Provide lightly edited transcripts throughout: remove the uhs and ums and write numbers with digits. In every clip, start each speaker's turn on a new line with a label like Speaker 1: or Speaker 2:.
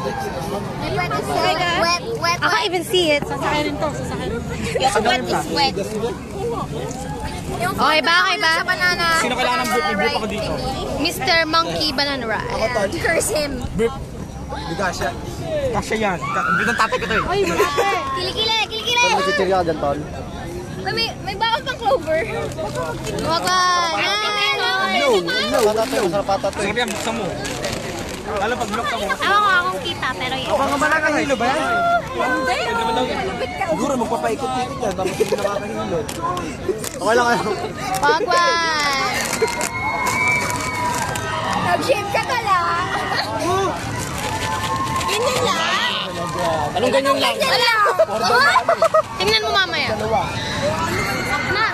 Speaker 1: Wet. I can't even see it. Sasakay rin to.
Speaker 2: Wet is wet.
Speaker 1: Okay ba?
Speaker 2: Sa banana.
Speaker 3: Sino kailangan ng brief? May brief ako dito.
Speaker 1: Mr. Monkey Banana Ride.
Speaker 2: Curse him.
Speaker 3: Brief. Di kasya. Kasya yan. Brief ng tatay ko to eh.
Speaker 1: Ay, malaki.
Speaker 2: Kilikili.
Speaker 4: Chichirya ka dyan, Tol.
Speaker 2: May baon pang clover.
Speaker 1: Huwag ba?
Speaker 4: Masarap ata to.
Speaker 3: Sige yan, buksan mo. Lalo pag block ka mo.
Speaker 1: Akong kita, pero yun.
Speaker 3: Baka malakahilo ba yan?
Speaker 2: Hindi.
Speaker 3: Siguro magpapaikot-ikot yan. Tapos hindi nakakahilo.
Speaker 4: Okay lang kayo.
Speaker 1: Wagwan.
Speaker 2: Nag-shave ka ka lang. Ganyan lang.
Speaker 3: Anong ganyan lang?
Speaker 1: Tingnan mo mamaya. Ma.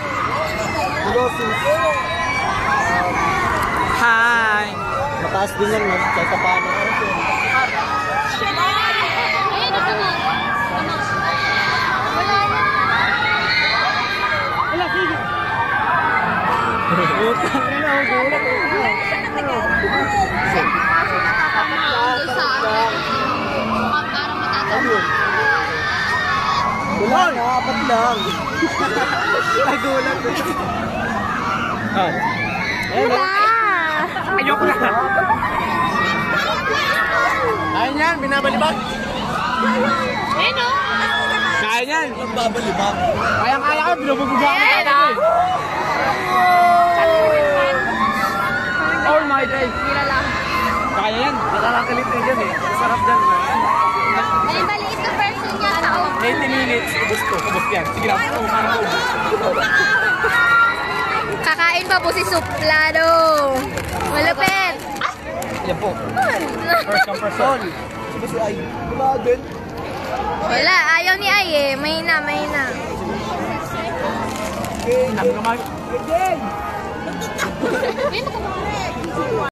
Speaker 3: Hi!
Speaker 4: Mataas din yan, man. Kahit pa paano.
Speaker 1: Ayun, ito mo. Wala, sige.
Speaker 4: Wala, nakapat lang.
Speaker 3: Nagulat ko.
Speaker 1: Wala.
Speaker 3: Ayoko na. Kain yan, binabalibag.
Speaker 1: Ayun o.
Speaker 3: Kain yan.
Speaker 4: Babalibag.
Speaker 3: Kaya-kaya ka, binububuga ka. Oh my day. Kaya yan. Nakakalit na dyan eh. Masarap dyan.
Speaker 2: May maliit na version niya.
Speaker 3: 80 minutes. Ubus ko. Ubus yan. Sige lang.
Speaker 1: Kakain pa po si Suplado. Malupit.
Speaker 3: Yan po. First come first serve.
Speaker 4: Sige si Ay. Wala din.
Speaker 1: Wala, ayaw ni Ay eh. Mahina.
Speaker 3: Ang kamag.